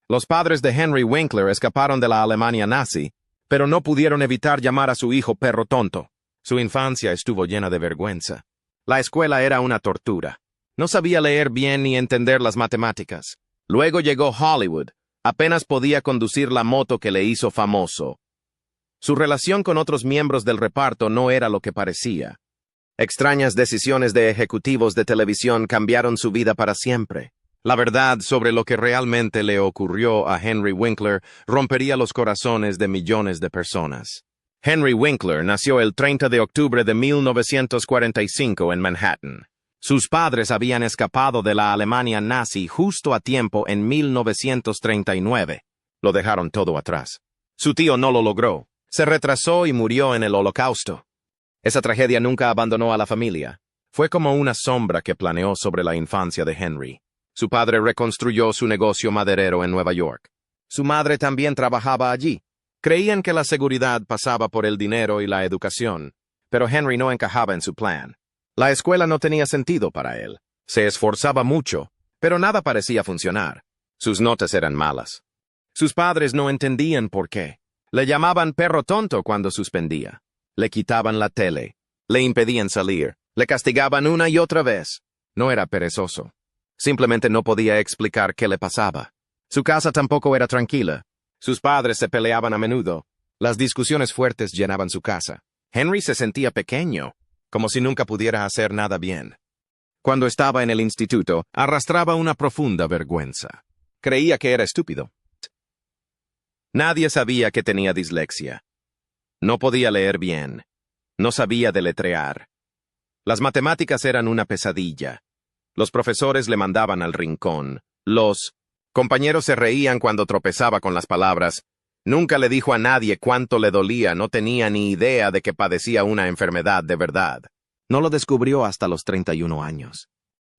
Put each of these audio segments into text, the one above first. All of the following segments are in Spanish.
Los padres de Henry Winkler escaparon de la Alemania nazi, pero no pudieron evitar llamar a su hijo perro tonto. Su infancia estuvo llena de vergüenza. La escuela era una tortura. No sabía leer bien ni entender las matemáticas. Luego llegó Hollywood. Apenas podía conducir la moto que le hizo famoso. Su relación con otros miembros del reparto no era lo que parecía. Extrañas decisiones de ejecutivos de televisión cambiaron su vida para siempre. La verdad sobre lo que realmente le ocurrió a Henry Winkler rompería los corazones de millones de personas. Henry Winkler nació el 30 de octubre de 1945 en Manhattan. Sus padres habían escapado de la Alemania nazi justo a tiempo en 1939. Lo dejaron todo atrás. Su tío no lo logró. Se retrasó y murió en el Holocausto. Esa tragedia nunca abandonó a la familia. Fue como una sombra que planeó sobre la infancia de Henry. Su padre reconstruyó su negocio maderero en Nueva York. Su madre también trabajaba allí. Creían que la seguridad pasaba por el dinero y la educación, pero Henry no encajaba en su plan. La escuela no tenía sentido para él. Se esforzaba mucho, pero nada parecía funcionar. Sus notas eran malas. Sus padres no entendían por qué. Le llamaban perro tonto cuando suspendía. Le quitaban la tele. Le impedían salir. Le castigaban una y otra vez. No era perezoso. Simplemente no podía explicar qué le pasaba. Su casa tampoco era tranquila. Sus padres se peleaban a menudo. Las discusiones fuertes llenaban su casa. Henry se sentía pequeño, como si nunca pudiera hacer nada bien. Cuando estaba en el instituto, arrastraba una profunda vergüenza. Creía que era estúpido. Nadie sabía que tenía dislexia. No podía leer bien. No sabía deletrear. Las matemáticas eran una pesadilla. Los profesores le mandaban al rincón. Los compañeros se reían cuando tropezaba con las palabras. Nunca le dijo a nadie cuánto le dolía, no tenía ni idea de que padecía una enfermedad de verdad. No lo descubrió hasta los 31 años.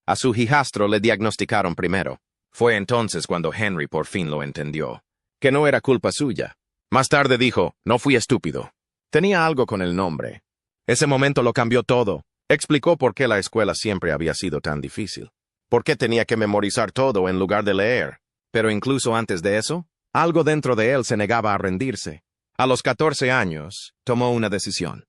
A su hijastro le diagnosticaron primero. Fue entonces cuando Henry por fin lo entendió. Que no era culpa suya. Más tarde dijo, no fui estúpido. Tenía algo con el nombre. Ese momento lo cambió todo. Explicó por qué la escuela siempre había sido tan difícil. Por qué tenía que memorizar todo en lugar de leer. Pero incluso antes de eso, algo dentro de él se negaba a rendirse. A los 14 años, tomó una decisión.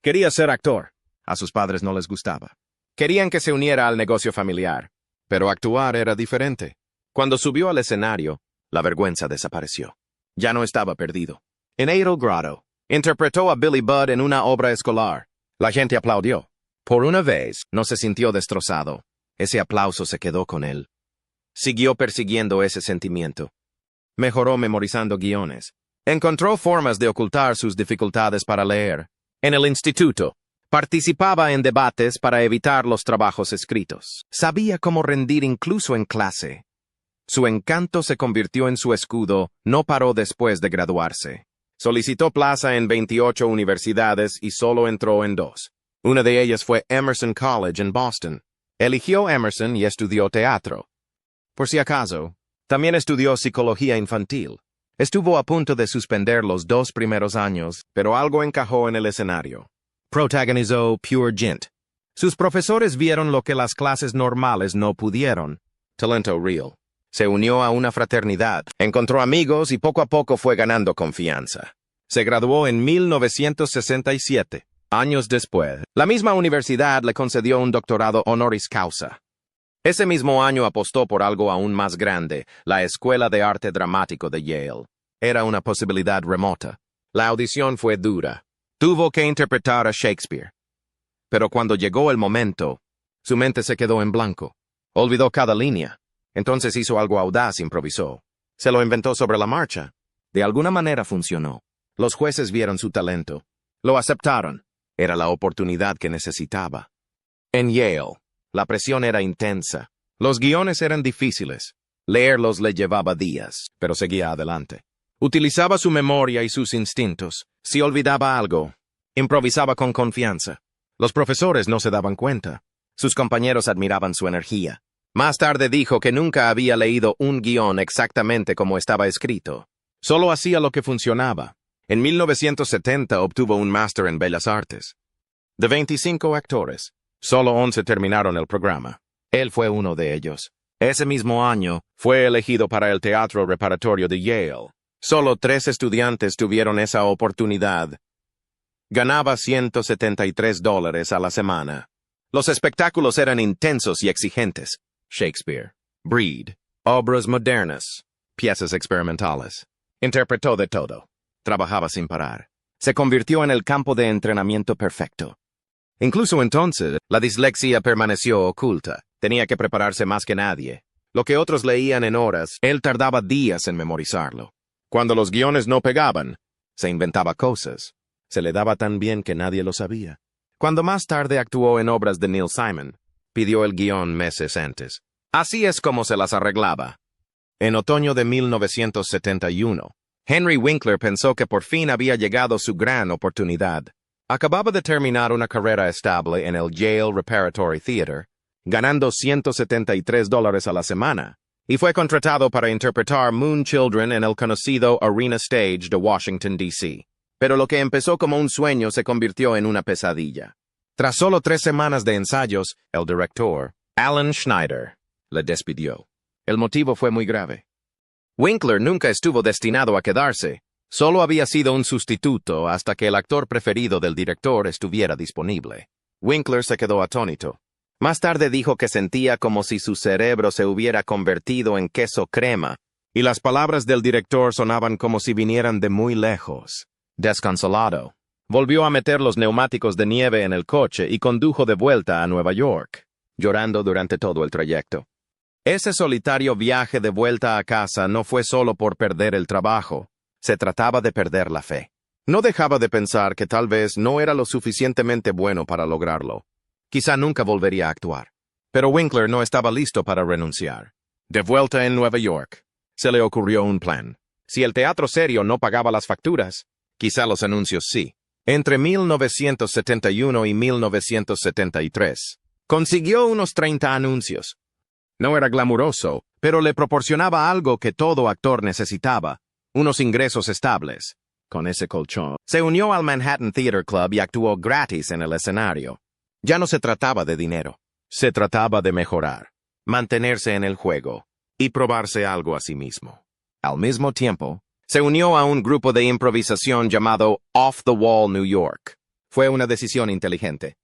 Quería ser actor. A sus padres no les gustaba. Querían que se uniera al negocio familiar. Pero actuar era diferente. Cuando subió al escenario, la vergüenza desapareció. Ya no estaba perdido. En Idle Grotto, interpretó a Billy Budd en una obra escolar. La gente aplaudió. Por una vez, no se sintió destrozado. Ese aplauso se quedó con él. Siguió persiguiendo ese sentimiento. Mejoró memorizando guiones. Encontró formas de ocultar sus dificultades para leer. En el instituto, participaba en debates para evitar los trabajos escritos. Sabía cómo rendir incluso en clase. Su encanto se convirtió en su escudo, no paró después de graduarse. Solicitó plaza en 28 universidades y solo entró en 2. Una de ellas fue Emerson College en Boston. Eligió Emerson y estudió teatro. Por si acaso, también estudió psicología infantil. Estuvo a punto de suspender los 2 primeros años, pero algo encajó en el escenario. Protagonizó Pure Gynt. Sus profesores vieron lo que las clases normales no pudieron. Talento real. Se unió a una fraternidad, encontró amigos y poco a poco fue ganando confianza. Se graduó en 1967. Años después, la misma universidad le concedió un doctorado honoris causa. Ese mismo año apostó por algo aún más grande, la Escuela de Arte Dramático de Yale. Era una posibilidad remota. La audición fue dura. Tuvo que interpretar a Shakespeare. Pero cuando llegó el momento, su mente se quedó en blanco. Olvidó cada línea. Entonces hizo algo audaz, improvisó. Se lo inventó sobre la marcha. De alguna manera funcionó. Los jueces vieron su talento. Lo aceptaron. Era la oportunidad que necesitaba. En Yale, la presión era intensa. Los guiones eran difíciles. Leerlos le llevaba días, pero seguía adelante. Utilizaba su memoria y sus instintos. Si olvidaba algo, improvisaba con confianza. Los profesores no se daban cuenta. Sus compañeros admiraban su energía. Más tarde dijo que nunca había leído un guión exactamente como estaba escrito. Solo hacía lo que funcionaba. En 1970 obtuvo un máster en Bellas Artes. De 25 actores, solo 11 terminaron el programa. Él fue uno de ellos. Ese mismo año, fue elegido para el Teatro Reparatorio de Yale. Solo 3 estudiantes tuvieron esa oportunidad. Ganaba $173 a la semana. Los espectáculos eran intensos y exigentes. Shakespeare, Breed, obras modernas, piezas experimentales. Interpretó de todo. Trabajaba sin parar. Se convirtió en el campo de entrenamiento perfecto. Incluso entonces, la dislexia permaneció oculta. Tenía que prepararse más que nadie. Lo que otros leían en horas, él tardaba días en memorizarlo. Cuando los guiones no pegaban, se inventaba cosas. Se le daba tan bien que nadie lo sabía. Cuando más tarde actuó en obras de Neil Simon, pidió el guión meses antes. Así es como se las arreglaba. En otoño de 1971, Henry Winkler pensó que por fin había llegado su gran oportunidad. Acababa de terminar una carrera estable en el Yale Repertory Theater, ganando $173 a la semana, y fue contratado para interpretar Moon Children en el conocido Arena Stage de Washington, D.C. Pero lo que empezó como un sueño se convirtió en una pesadilla. Tras solo 3 semanas de ensayos, el director, Alan Schneider, le despidió. El motivo fue muy grave. Winkler nunca estuvo destinado a quedarse, solo había sido un sustituto hasta que el actor preferido del director estuviera disponible. Winkler se quedó atónito. Más tarde dijo que sentía como si su cerebro se hubiera convertido en queso crema, y las palabras del director sonaban como si vinieran de muy lejos. Desconsolado, volvió a meter los neumáticos de nieve en el coche y condujo de vuelta a Nueva York, llorando durante todo el trayecto. Ese solitario viaje de vuelta a casa no fue solo por perder el trabajo, se trataba de perder la fe. No dejaba de pensar que tal vez no era lo suficientemente bueno para lograrlo. Quizá nunca volvería a actuar. Pero Winkler no estaba listo para renunciar. De vuelta en Nueva York, se le ocurrió un plan. Si el teatro serio no pagaba las facturas, quizá los anuncios sí. Entre 1971 y 1973, consiguió unos 30 anuncios. No era glamuroso, pero le proporcionaba algo que todo actor necesitaba, unos ingresos estables. Con ese colchón, se unió al Manhattan Theater Club y actuó gratis en el escenario. Ya no se trataba de dinero, se trataba de mejorar, mantenerse en el juego y probarse algo a sí mismo. Al mismo tiempo, se unió a un grupo de improvisación llamado Off the Wall New York. Fue una decisión inteligente.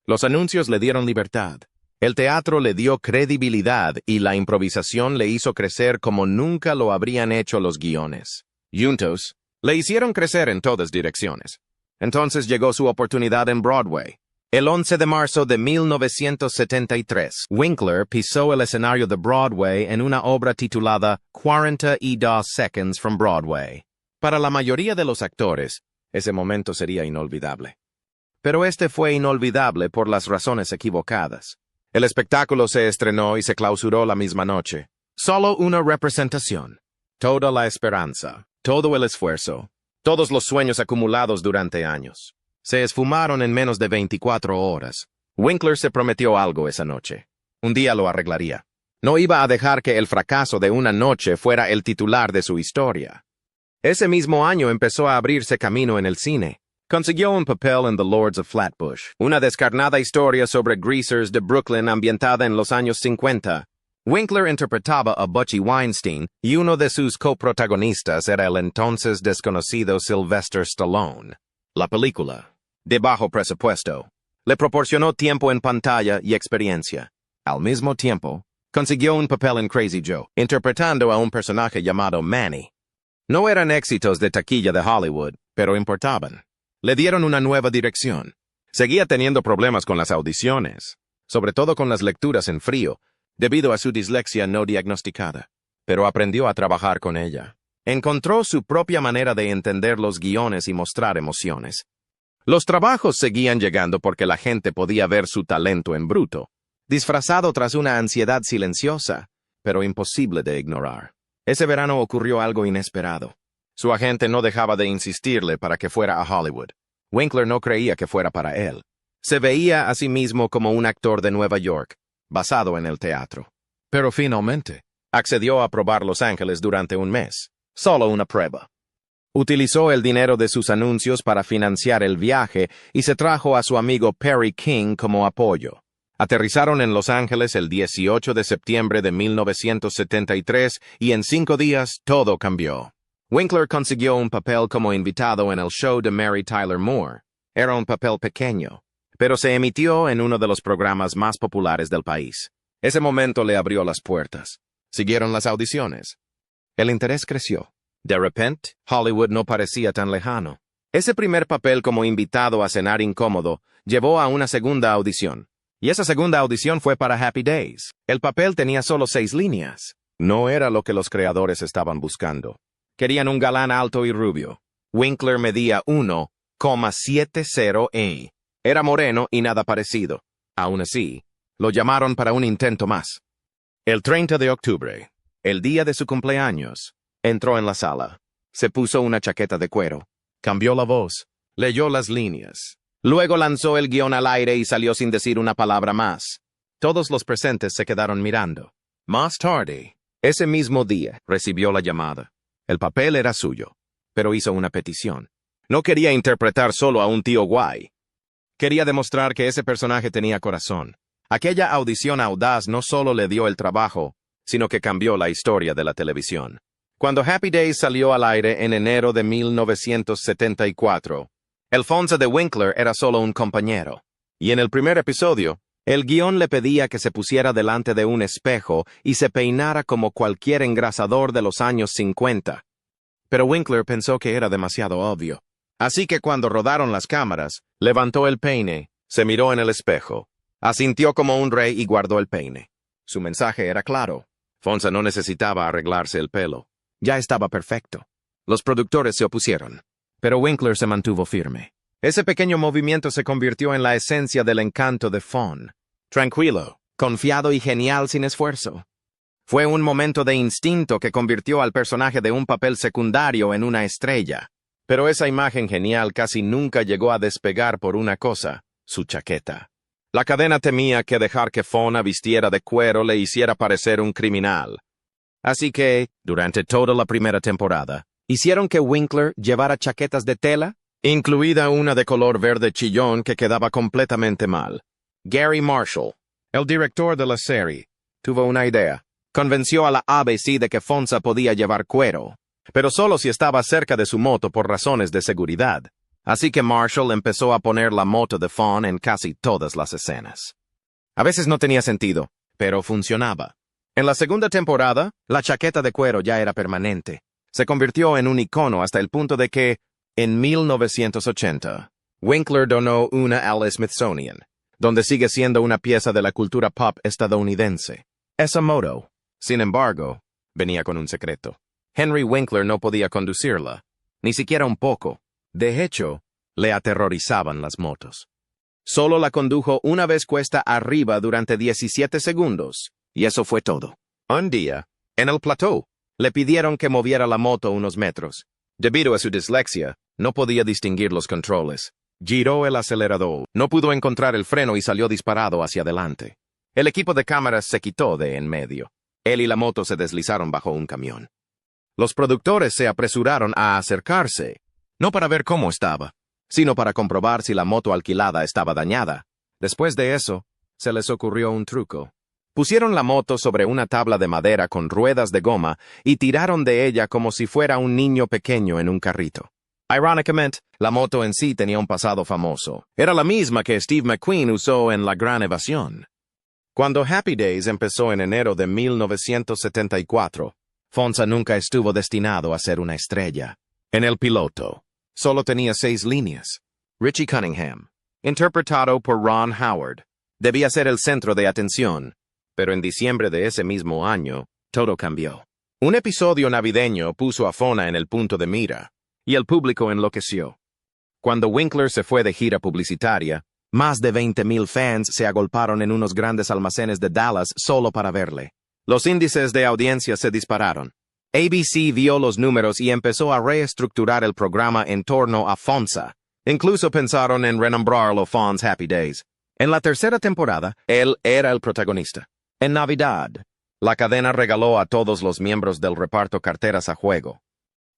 Los anuncios le dieron libertad. El teatro le dio credibilidad y la improvisación le hizo crecer como nunca lo habrían hecho los guiones. Juntos, le hicieron crecer en todas direcciones. Entonces llegó su oportunidad en Broadway. El 11 de marzo de 1973, Winkler pisó el escenario de Broadway en una obra titulada 42 Seconds from Broadway. Para la mayoría de los actores, ese momento sería inolvidable. Pero este fue inolvidable por las razones equivocadas. El espectáculo se estrenó y se clausuró la misma noche. Solo una representación. Toda la esperanza, todo el esfuerzo, todos los sueños acumulados durante años. Se esfumaron en menos de 24 horas. Winkler se prometió algo esa noche. Un día lo arreglaría. No iba a dejar que el fracaso de una noche fuera el titular de su historia. Ese mismo año empezó a abrirse camino en el cine. Consiguió un papel en The Lords of Flatbush, una descarnada historia sobre greasers de Brooklyn ambientada en los años 50. Winkler interpretaba a Butchie Weinstein y uno de sus coprotagonistas era el entonces desconocido Sylvester Stallone. La película, de bajo presupuesto, le proporcionó tiempo en pantalla y experiencia. Al mismo tiempo, consiguió un papel en Crazy Joe, interpretando a un personaje llamado Manny. No eran éxitos de taquilla de Hollywood, pero importaban. Le dieron una nueva dirección. Seguía teniendo problemas con las audiciones, sobre todo con las lecturas en frío, debido a su dislexia no diagnosticada. Pero aprendió a trabajar con ella. Encontró su propia manera de entender los guiones y mostrar emociones. Los trabajos seguían llegando porque la gente podía ver su talento en bruto, disfrazado tras una ansiedad silenciosa, pero imposible de ignorar. Ese verano ocurrió algo inesperado. Su agente no dejaba de insistirle para que fuera a Hollywood. Winkler no creía que fuera para él. Se veía a sí mismo como un actor de Nueva York, basado en el teatro. Pero finalmente, accedió a probar Los Ángeles durante un mes. Solo una prueba. Utilizó el dinero de sus anuncios para financiar el viaje y se trajo a su amigo Perry King como apoyo. Aterrizaron en Los Ángeles el 18 de septiembre de 1973 y en 5 días todo cambió. Winkler consiguió un papel como invitado en el show de Mary Tyler Moore. Era un papel pequeño, pero se emitió en uno de los programas más populares del país. Ese momento le abrió las puertas. Siguieron las audiciones. El interés creció. De repente, Hollywood no parecía tan lejano. Ese primer papel como invitado a cenar incómodo llevó a una segunda audición. Y esa segunda audición fue para Happy Days. El papel tenía solo 6 líneas. No era lo que los creadores estaban buscando. Querían un galán alto y rubio. Winkler medía 1,70 e. Era moreno y nada parecido. Aún así, lo llamaron para un intento más. El 30 de octubre, el día de su cumpleaños, entró en la sala. Se puso una chaqueta de cuero. Cambió la voz. Leyó las líneas. Luego lanzó el guión al aire y salió sin decir una palabra más. Todos los presentes se quedaron mirando. Más tarde, ese mismo día, recibió la llamada. El papel era suyo, pero hizo una petición. No quería interpretar solo a un tío guay. Quería demostrar que ese personaje tenía corazón. Aquella audición audaz no solo le dio el trabajo, sino que cambió la historia de la televisión. Cuando Happy Days salió al aire en enero de 1974, el Fonsa de Winkler era solo un compañero. Y en el primer episodio, el guión le pedía que se pusiera delante de un espejo y se peinara como cualquier engrasador de los años 50. Pero Winkler pensó que era demasiado obvio. Así que cuando rodaron las cámaras, levantó el peine, se miró en el espejo, asintió como un rey y guardó el peine. Su mensaje era claro. Fonsa no necesitaba arreglarse el pelo. Ya estaba perfecto. Los productores se opusieron, pero Winkler se mantuvo firme. Ese pequeño movimiento se convirtió en la esencia del encanto de Fon. Tranquilo, confiado y genial sin esfuerzo. Fue un momento de instinto que convirtió al personaje de un papel secundario en una estrella. Pero esa imagen genial casi nunca llegó a despegar por una cosa, su chaqueta. La cadena temía que dejar que Fon vistiera de cuero le hiciera parecer un criminal. Así que, durante toda la primera temporada, hicieron que Winkler llevara chaquetas de tela, incluida una de color verde chillón que quedaba completamente mal. Gary Marshall, el director de la serie, tuvo una idea. Convenció a la ABC de que Fonsa podía llevar cuero, pero solo si estaba cerca de su moto por razones de seguridad. Así que Marshall empezó a poner la moto de Fon en casi todas las escenas. A veces no tenía sentido, pero funcionaba. En la segunda temporada, la chaqueta de cuero ya era permanente. Se convirtió en un icono hasta el punto de que, en 1980, Winkler donó una al Smithsonian, donde sigue siendo una pieza de la cultura pop estadounidense. Esa moto, sin embargo, venía con un secreto. Henry Winkler no podía conducirla, ni siquiera un poco. De hecho, le aterrorizaban las motos. Solo la condujo una vez cuesta arriba durante 17 segundos, y eso fue todo. Un día, en el plató, le pidieron que moviera la moto unos metros. Debido a su dislexia, no podía distinguir los controles. Giró el acelerador, no pudo encontrar el freno y salió disparado hacia adelante. El equipo de cámaras se quitó de en medio. Él y la moto se deslizaron bajo un camión. Los productores se apresuraron a acercarse, no para ver cómo estaba, sino para comprobar si la moto alquilada estaba dañada. Después de eso, se les ocurrió un truco. Pusieron la moto sobre una tabla de madera con ruedas de goma y tiraron de ella como si fuera un niño pequeño en un carrito. Irónicamente, la moto en sí tenía un pasado famoso. Era la misma que Steve McQueen usó en La Gran Evasión. Cuando Happy Days empezó en enero de 1974, Fonsa nunca estuvo destinado a ser una estrella. En el piloto, solo tenía 6 líneas. Richie Cunningham, interpretado por Ron Howard, debía ser el centro de atención. Pero en diciembre de ese mismo año, todo cambió. Un episodio navideño puso a Fona en el punto de mira, y el público enloqueció. Cuando Winkler se fue de gira publicitaria, más de 20,000 fans se agolparon en unos grandes almacenes de Dallas solo para verle. Los índices de audiencia se dispararon. ABC vio los números y empezó a reestructurar el programa en torno a Fonsa. Incluso pensaron en renombrarlo Fon's Happy Days. En la tercera temporada, él era el protagonista. En Navidad, la cadena regaló a todos los miembros del reparto carteras a juego.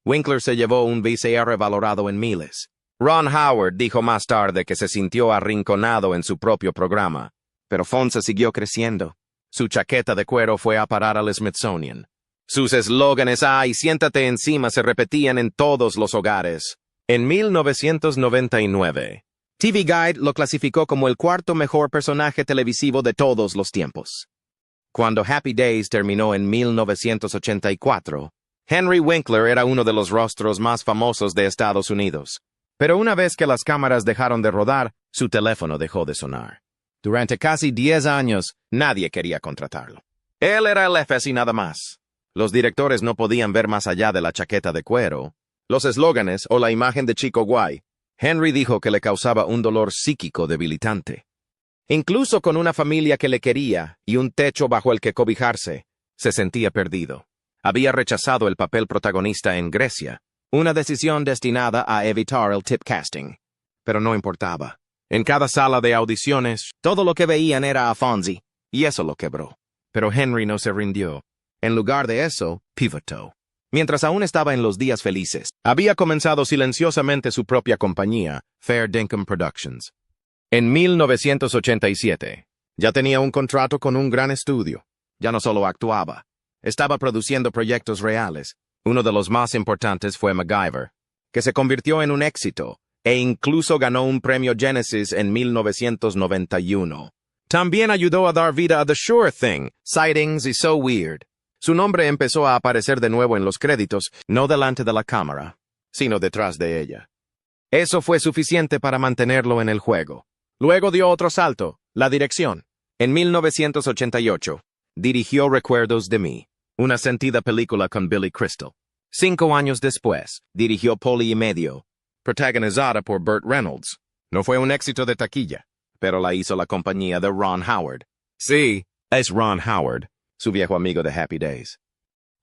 Winkler se llevó un VCR valorado en miles. Ron Howard dijo más tarde que se sintió arrinconado en su propio programa. Pero Fonsa siguió creciendo. Su chaqueta de cuero fue a parar al Smithsonian. Sus eslóganes y siéntate encima se repetían en todos los hogares. En 1999, TV Guide lo clasificó como el cuarto mejor personaje televisivo de todos los tiempos. Cuando Happy Days terminó en 1984, Henry Winkler era uno de los rostros más famosos de Estados Unidos. Pero una vez que las cámaras dejaron de rodar, su teléfono dejó de sonar. Durante casi 10 años, nadie quería contratarlo. Él era el jefe y nada más. Los directores no podían ver más allá de la chaqueta de cuero, los eslóganes o la imagen de chico guay. Henry dijo que le causaba un dolor psíquico debilitante. Incluso con una familia que le quería y un techo bajo el que cobijarse, se sentía perdido. Había rechazado el papel protagonista en Grecia, una decisión destinada a evitar el typecasting. Pero no importaba. En cada sala de audiciones, todo lo que veían era a Fonzie, y eso lo quebró. Pero Henry no se rindió. En lugar de eso, pivotó. Mientras aún estaba en los días felices, había comenzado silenciosamente su propia compañía, Fair Dinkum Productions. En 1987, ya tenía un contrato con un gran estudio. Ya no solo actuaba, estaba produciendo proyectos reales. Uno de los más importantes fue MacGyver, que se convirtió en un éxito e incluso ganó un premio Genesis en 1991. También ayudó a dar vida a The Sure Thing, Sightings y So Weird. Su nombre empezó a aparecer de nuevo en los créditos, no delante de la cámara, sino detrás de ella. Eso fue suficiente para mantenerlo en el juego. Luego dio otro salto, la dirección. En 1988, dirigió Recuerdos de mí, una sentida película con Billy Crystal. 5 años después, dirigió Poli y Medio, protagonizada por Burt Reynolds. No fue un éxito de taquilla, pero la hizo la compañía de Ron Howard. Sí, es Ron Howard, su viejo amigo de Happy Days.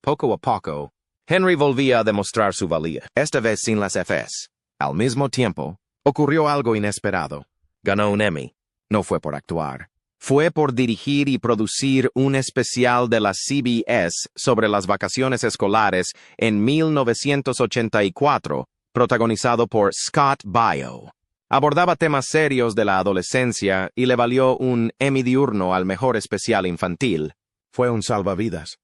Poco a poco, Henry volvía a demostrar su valía, esta vez sin las Fs. Al mismo tiempo, ocurrió algo inesperado. Ganó un Emmy. No fue por actuar. Fue por dirigir y producir un especial de la CBS sobre las vacaciones escolares en 1984, protagonizado por Scott Baio. Abordaba temas serios de la adolescencia y le valió un Emmy diurno al mejor especial infantil. Fue un salvavidas.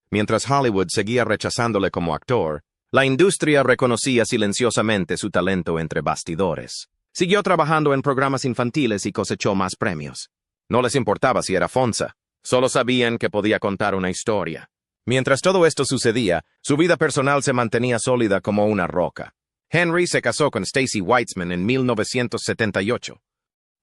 Mientras Hollywood seguía rechazándole como actor, la industria reconocía silenciosamente su talento entre bastidores. Siguió trabajando en programas infantiles y cosechó más premios. No les importaba si era Fonsa, solo sabían que podía contar una historia. Mientras todo esto sucedía, su vida personal se mantenía sólida como una roca. Henry se casó con Stacy Weitzman en 1978.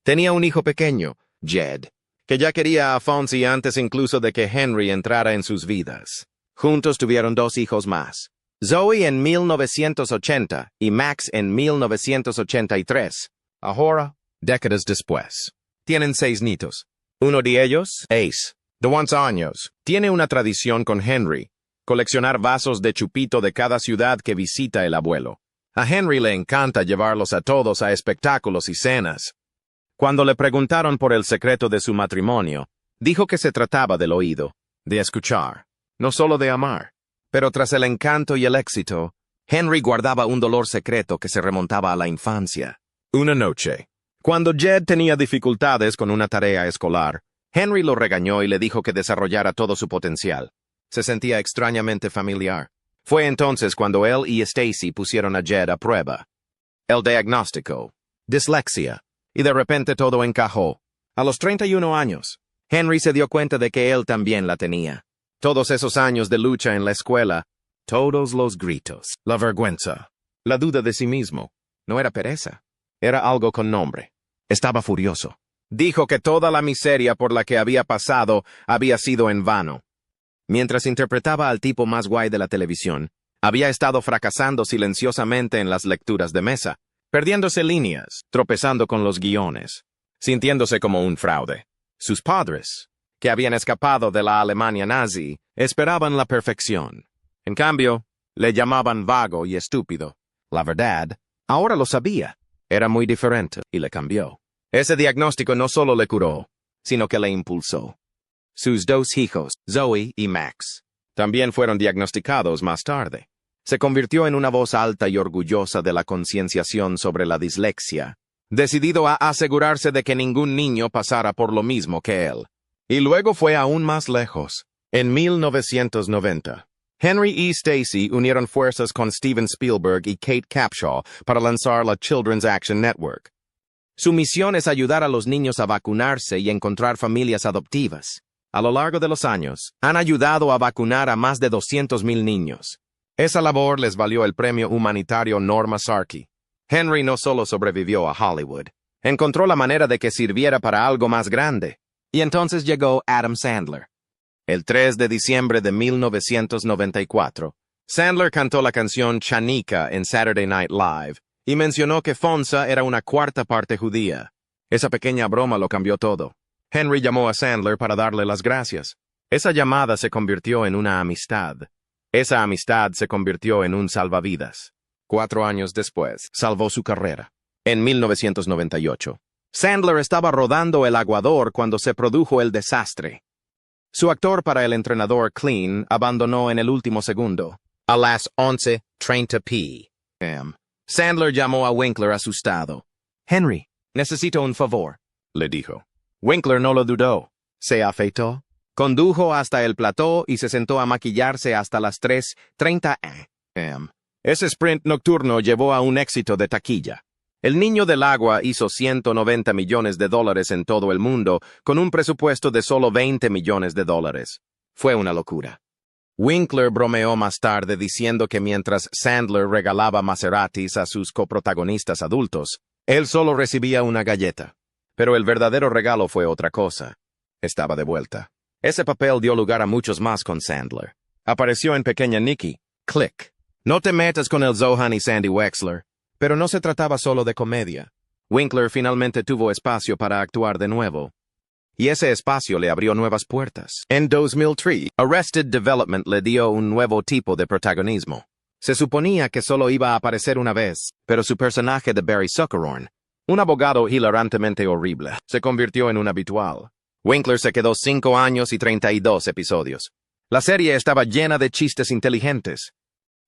Tenía un hijo pequeño, Jed, que ya quería a Fonzie antes incluso de que Henry entrara en sus vidas. Juntos tuvieron 2 hijos más, Zoe en 1980 y Max en 1983. Ahora, décadas después, tienen 6 nietos. Uno de ellos, Ace, de 11 años, tiene una tradición con Henry, coleccionar vasos de chupito de cada ciudad que visita el abuelo. A Henry le encanta llevarlos a todos a espectáculos y cenas. Cuando le preguntaron por el secreto de su matrimonio, dijo que se trataba del oído, de escuchar, no solo de amar. Pero tras el encanto y el éxito, Henry guardaba un dolor secreto que se remontaba a la infancia. Una noche, cuando Jed tenía dificultades con una tarea escolar, Henry lo regañó y le dijo que desarrollara todo su potencial. Se sentía extrañamente familiar. Fue entonces cuando él y Stacy pusieron a Jed a prueba. El diagnóstico, dislexia, y de repente todo encajó. A los 31 años, Henry se dio cuenta de que él también la tenía. Todos esos años de lucha en la escuela, todos los gritos, la vergüenza, la duda de sí mismo, no era pereza, era algo con nombre. Estaba furioso. Dijo que toda la miseria por la que había pasado había sido en vano. Mientras interpretaba al tipo más guay de la televisión, había estado fracasando silenciosamente en las lecturas de mesa, perdiéndose líneas, tropezando con los guiones, sintiéndose como un fraude. Sus padres, que habían escapado de la Alemania nazi, esperaban la perfección. En cambio, le llamaban vago y estúpido. La verdad, ahora lo sabía. Era muy diferente y le cambió. Ese diagnóstico no solo le curó, sino que le impulsó. Sus 2 hijos, Zoe y Max, también fueron diagnosticados más tarde. Se convirtió en una voz alta y orgullosa de la concienciación sobre la dislexia decidido a asegurarse de que ningún niño pasara por lo mismo que él. Y luego fue aún más lejos. En 1990, Henry E. Stacy unieron fuerzas con Steven Spielberg y Kate Capshaw para lanzar la Children's Action Network. Su misión es ayudar a los niños a vacunarse y encontrar familias adoptivas. A lo largo de los años, han ayudado a vacunar a más de 200,000 niños. Esa labor les valió el premio humanitario Norma Sarkey. Henry no solo sobrevivió a Hollywood, encontró la manera de que sirviera para algo más grande. Y entonces llegó Adam Sandler. El 3 de diciembre de 1994, Sandler cantó la canción Chanika en Saturday Night Live y mencionó que Fonsa era una cuarta parte judía. Esa pequeña broma lo cambió todo. Henry llamó a Sandler para darle las gracias. Esa llamada se convirtió en una amistad. Esa amistad se convirtió en un salvavidas. 4 años después, salvó su carrera. En 1998, Sandler estaba rodando El Aguador cuando se produjo el desastre. Su actor para el entrenador Clean abandonó en el último segundo. A las 11:30 p.m. Sandler llamó a Winkler asustado. «Henry, necesito un favor», le dijo. Winkler no lo dudó. Se afeitó, condujo hasta el plató y se sentó a maquillarse hasta las 3:30 a.m. Ese sprint nocturno llevó a un éxito de taquilla. El Niño del Agua hizo $190 millones en todo el mundo, con un presupuesto de solo $20 millones. Fue una locura. Winkler bromeó más tarde diciendo que mientras Sandler regalaba Maseratis a sus coprotagonistas adultos, él solo recibía una galleta. Pero el verdadero regalo fue otra cosa. Estaba de vuelta. Ese papel dio lugar a muchos más con Sandler. Apareció en Pequeña Nicky, Click. No te metas con el Zohan y Sandy Wexler. Pero no se trataba solo de comedia. Winkler finalmente tuvo espacio para actuar de nuevo. Y ese espacio le abrió nuevas puertas. En 2003, Arrested Development le dio un nuevo tipo de protagonismo. Se suponía que solo iba a aparecer una vez, pero su personaje de Barry Zuckerhorn, un abogado hilarantemente horrible, se convirtió en un habitual. Winkler se quedó 5 años y 32 episodios. La serie estaba llena de chistes inteligentes.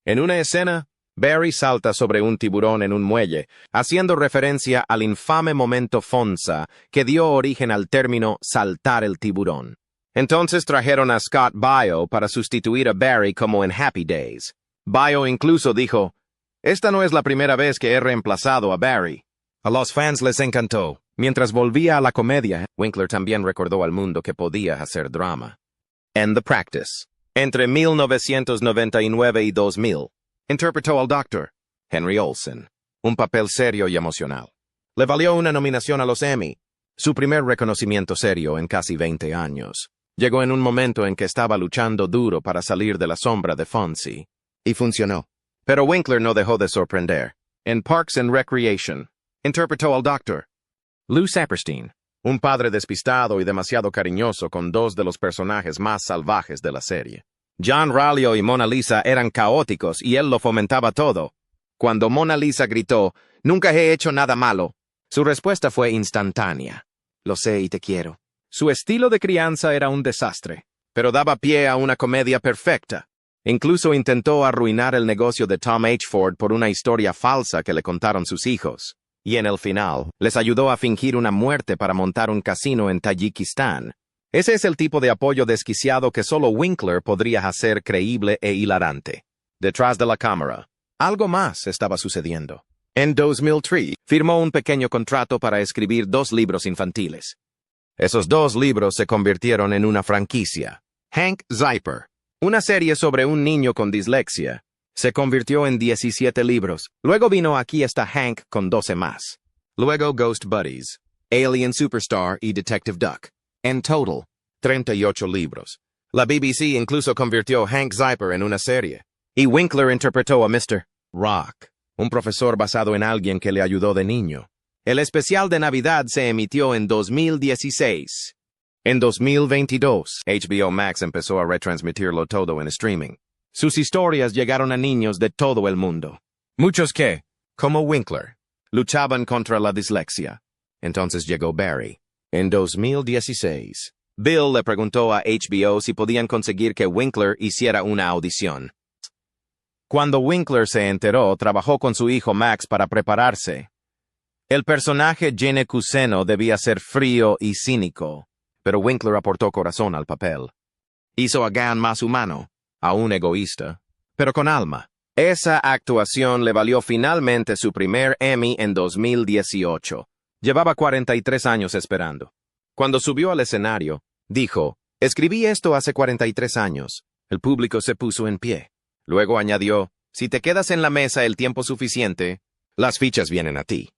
En una escena, Barry salta sobre un tiburón en un muelle, haciendo referencia al infame momento Fonsa que dio origen al término saltar el tiburón. Entonces trajeron a Scott Baio para sustituir a Barry como en Happy Days. Baio incluso dijo, «Esta no es la primera vez que he reemplazado a Barry». A los fans les encantó. Mientras volvía a la comedia, Winkler también recordó al mundo que podía hacer drama. En The Practice, entre 1999 y 2000, interpretó al Dr. Henry Olsen, un papel serio y emocional. Le valió una nominación a los Emmy, su primer reconocimiento serio en casi 20 años. Llegó en un momento en que estaba luchando duro para salir de la sombra de Fonzie. Y funcionó. Pero Winkler no dejó de sorprender. En Parks and Recreation, interpretó al Dr. Lou Saperstein, un padre despistado y demasiado cariñoso con 2 de los personajes más salvajes de la serie. John Rallo y Mona Lisa eran caóticos y él lo fomentaba todo. Cuando Mona Lisa gritó, «Nunca he hecho nada malo», su respuesta fue instantánea. «Lo sé y te quiero». Su estilo de crianza era un desastre, pero daba pie a una comedia perfecta. Incluso intentó arruinar el negocio de Tom H. Ford por una historia falsa que le contaron sus hijos. Y en el final, les ayudó a fingir una muerte para montar un casino en Tayikistán. Ese es el tipo de apoyo desquiciado que solo Winkler podría hacer creíble e hilarante. Detrás de la cámara, algo más estaba sucediendo. En 2003, firmó un pequeño contrato para escribir 2 libros infantiles. Esos 2 libros se convirtieron en una franquicia. Hank Zyper, una serie sobre un niño con dislexia, se convirtió en 17 libros. Luego vino Aquí está Hank con 12 más. Luego Ghost Buddies, Alien Superstar y Detective Duck. En total, 38 libros. La BBC incluso convirtió Hank Zyper en una serie. Y Winkler interpretó a Mr. Rock, un profesor basado en alguien que le ayudó de niño. El especial de Navidad se emitió en 2016. En 2022, HBO Max empezó a retransmitirlo todo en streaming. Sus historias llegaron a niños de todo el mundo. Muchos que, como Winkler, luchaban contra la dislexia. Entonces llegó Barry. En 2016, Bill le preguntó a HBO si podían conseguir que Winkler hiciera una audición. Cuando Winkler se enteró, trabajó con su hijo Max para prepararse. El personaje Gene Cuseno debía ser frío y cínico, pero Winkler aportó corazón al papel. Hizo a Gan más humano, aún egoísta, pero con alma. Esa actuación le valió finalmente su primer Emmy en 2018. Llevaba 43 años esperando. Cuando subió al escenario, dijo, «Escribí esto hace 43 años». El público se puso en pie. Luego añadió, «Si te quedas en la mesa el tiempo suficiente, las fichas vienen a ti».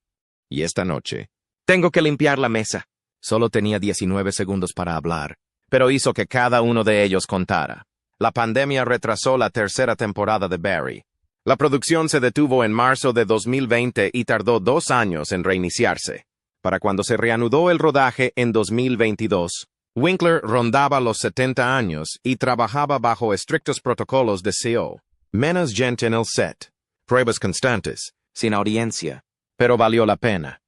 Y esta noche, «Tengo que limpiar la mesa». Solo tenía 19 segundos para hablar, pero hizo que cada uno de ellos contara. La pandemia retrasó la tercera temporada de Barry. La producción se detuvo en marzo de 2020 y tardó 2 años en reiniciarse. Para cuando se reanudó el rodaje en 2022, Winkler rondaba los 70 años y trabajaba bajo estrictos protocolos de CO. Menos gente en el set. Pruebas constantes, sin audiencia, pero valió la pena.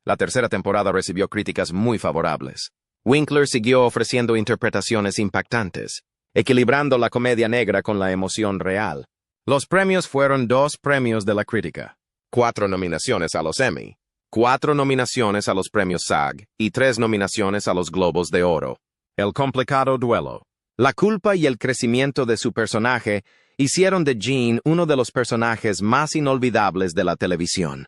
La tercera temporada recibió críticas muy favorables. Winkler siguió ofreciendo interpretaciones impactantes, equilibrando la comedia negra con la emoción real. Los premios fueron 2 premios de la crítica, 4 nominaciones a los Emmy, 4 nominaciones a los premios SAG y 3 nominaciones a los Globos de Oro. El complicado duelo. La culpa y el crecimiento de su personaje hicieron de Gene uno de los personajes más inolvidables de la televisión.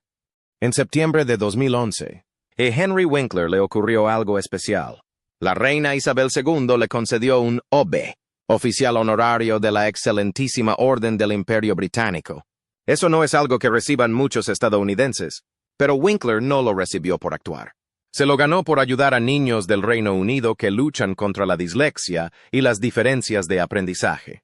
En septiembre de 2011, a Henry Winkler le ocurrió algo especial. La reina Isabel II le concedió un OB, oficial honorario de la excelentísima Orden del Imperio Británico. Eso no es algo que reciban muchos estadounidenses, pero Winkler no lo recibió por actuar. Se lo ganó por ayudar a niños del Reino Unido que luchan contra la dislexia y las diferencias de aprendizaje.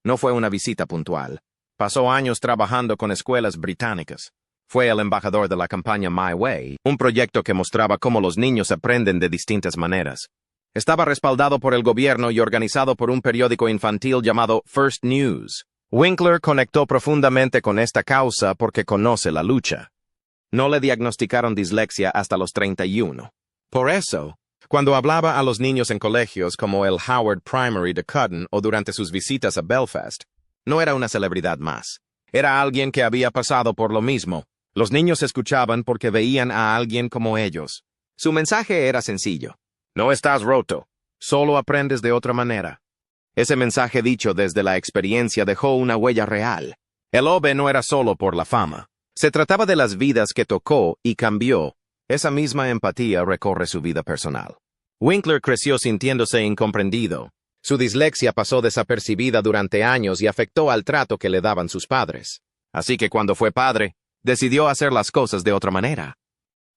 No fue una visita puntual. Pasó años trabajando con escuelas británicas. Fue el embajador de la campaña My Way, un proyecto que mostraba cómo los niños aprenden de distintas maneras. Estaba respaldado por el gobierno y organizado por un periódico infantil llamado First News. Winkler conectó profundamente con esta causa porque conoce la lucha. No le diagnosticaron dislexia hasta los 31. Por eso, cuando hablaba a los niños en colegios como el Howard Primary de Cutton o durante sus visitas a Belfast, no era una celebridad más. Era alguien que había pasado por lo mismo. Los niños escuchaban porque veían a alguien como ellos. Su mensaje era sencillo. No estás roto, solo aprendes de otra manera. Ese mensaje dicho desde la experiencia dejó una huella real. El OB no era solo por la fama. Se trataba de las vidas que tocó y cambió. Esa misma empatía recorre su vida personal. Winkler creció sintiéndose incomprendido. Su dislexia pasó desapercibida durante años y afectó al trato que le daban sus padres. Así que cuando fue padre, decidió hacer las cosas de otra manera.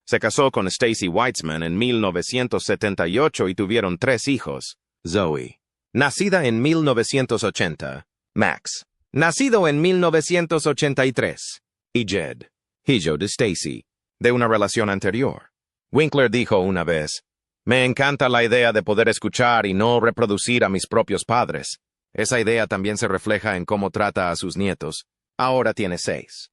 Se casó con Stacy Weitzman en 1978 y tuvieron 3 hijos. Zoe, nacida en 1980. Max, nacido en 1983. Y Jed, hijo de Stacy, de una relación anterior. Winkler dijo una vez, «Me encanta la idea de poder escuchar y no reproducir a mis propios padres. Esa idea también se refleja en cómo trata a sus nietos. Ahora tiene 6.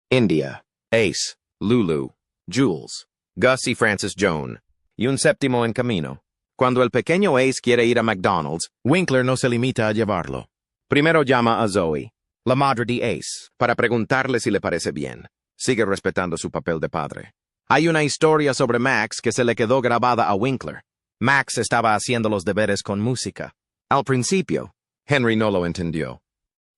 India, Ace, Lulu, Jules, Gus y Francis Joan, y un 7º en camino. Cuando el pequeño Ace quiere ir a McDonald's, Winkler no se limita a llevarlo. Primero llama a Zoe, la madre de Ace, para preguntarle si le parece bien. Sigue respetando su papel de padre. Hay una historia sobre Max que se le quedó grabada a Winkler. Max estaba haciendo los deberes con música. Al principio, Henry no lo entendió.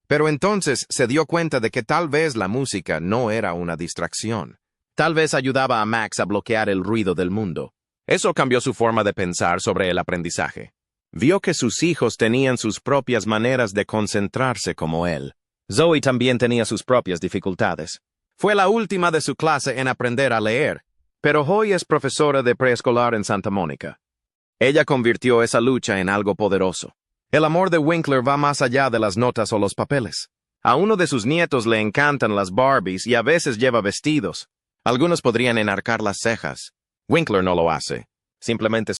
Pero entonces se dio cuenta de que tal vez la música no era una distracción. Tal vez ayudaba a Max a bloquear el ruido del mundo. Eso cambió su forma de pensar sobre el aprendizaje. Vio que sus hijos tenían sus propias maneras de concentrarse como él. Zoe también tenía sus propias dificultades. Fue la última de su clase en aprender a leer, pero hoy es profesora de preescolar en Santa Mónica. Ella convirtió esa lucha en algo poderoso. El amor de Winkler va más allá de las notas o los papeles. A uno de sus nietos le encantan las Barbies y a veces lleva vestidos. Algunos podrían enarcar las cejas. Winkler no lo hace. Simplemente